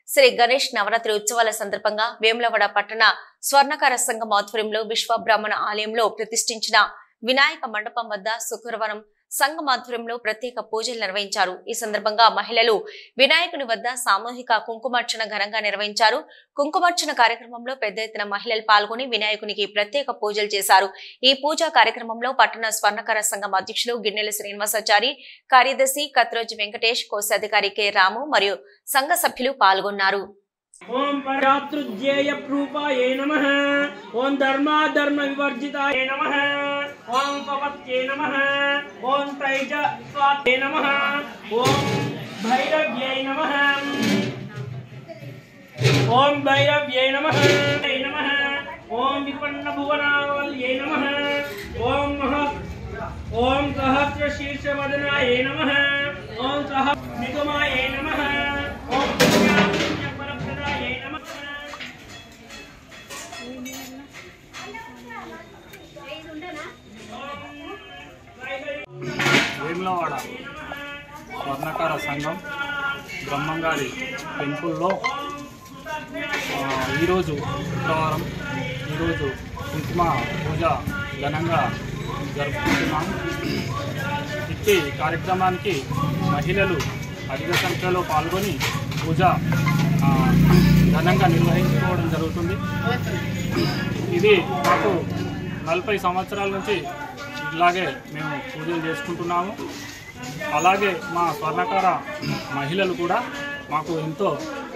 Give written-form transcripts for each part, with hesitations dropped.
శ్రీ గణేష్ నవరాత్రి ఉత్సవాల సందర్భంగా వేములవాడ పట్టణ స్వర్ణకార సంఘం ఆధ్వర్యంలో విశ్వ బ్రాహ్మణ ఆలయంలో ప్రతిష్ఠించిన వినాయక మండపం వద్ద శుక్రవారం సంఘం ఆధ్వర్యంలో ప్రత్యేక పూజలు నిర్వహించారు। ఈ సందర్భంగా మహిళలు వినాయకుని వద్ద సామూహిక కుంకుమార్చన ఘనంగా నిర్వహించారు। కుంకుమార్చన కార్యక్రమంలో పెద్ద ఎత్తున మహిళలు పాల్గొని వినాయకునికి ప్రత్యేక పూజలు చేశారు। ఈ పూజా కార్యక్రమంలో పట్టణ స్వర్ణకార సంఘం అధ్యక్షులు గిన్నెల శ్రీనివాసాచారి, కార్యదర్శి కత్రోజు వెంకటేష్, కోశాధికారి కె రాము మరియు సంఘ సభ్యులు పాల్గొన్నారు। ओम परात्रुज्येय प्रूपाय नमः। ओम धर्म विवर्जिताय नमः। ओम पवत्ये नमः। ओम तैज स्वात्ये नमः। ओम भैरव्यै नमः। ओम भैरव्यै नमः। ओम विपन्न भुवनावल्ये नमः। ओम सहस्र शीर्षवदनाय नमः। ओम सह निगमाय नमः। ओम వేములవాడ స్వర్ణకార సంఘం బ్రహ్మంగారి టెంపుల్లో ఈరోజు శుక్రవారం కుంకుమ పూజ ఘనంగా జరుపుకుంటున్నాం। ఇట్టి కార్యక్రమానికి మహిళలు అధిక సంఖ్యలో పాల్గొని పూజ ఘనంగా నిర్వహించుకోవడం జరుగుతుంది। ఇది మాకు 40 సంవత్సరాల నుంచి ఇలాగే మేము పూజలు చేసుకుంటున్నాము। అలాగే మా స్వర్ణకార మహిళలు కూడా మాకు ఎంతో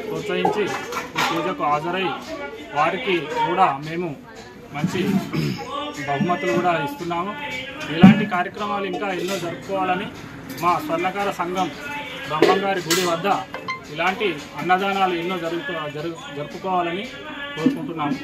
ప్రోత్సహించి ఈ పూజకు హాజరై వారికి కూడా మేము మంచి బహుమతులు కూడా ఇస్తున్నాము। ఇలాంటి కార్యక్రమాలు ఇంకా ఎన్నో జరుపుకోవాలని మా స్వర్ణకార సంఘం బ్రహ్మంగారి గుడి వద్ద ఇలాంటి అన్నదానాలు ఎన్నో జరుపుకోవాలని కోరుకుంటున్నాము।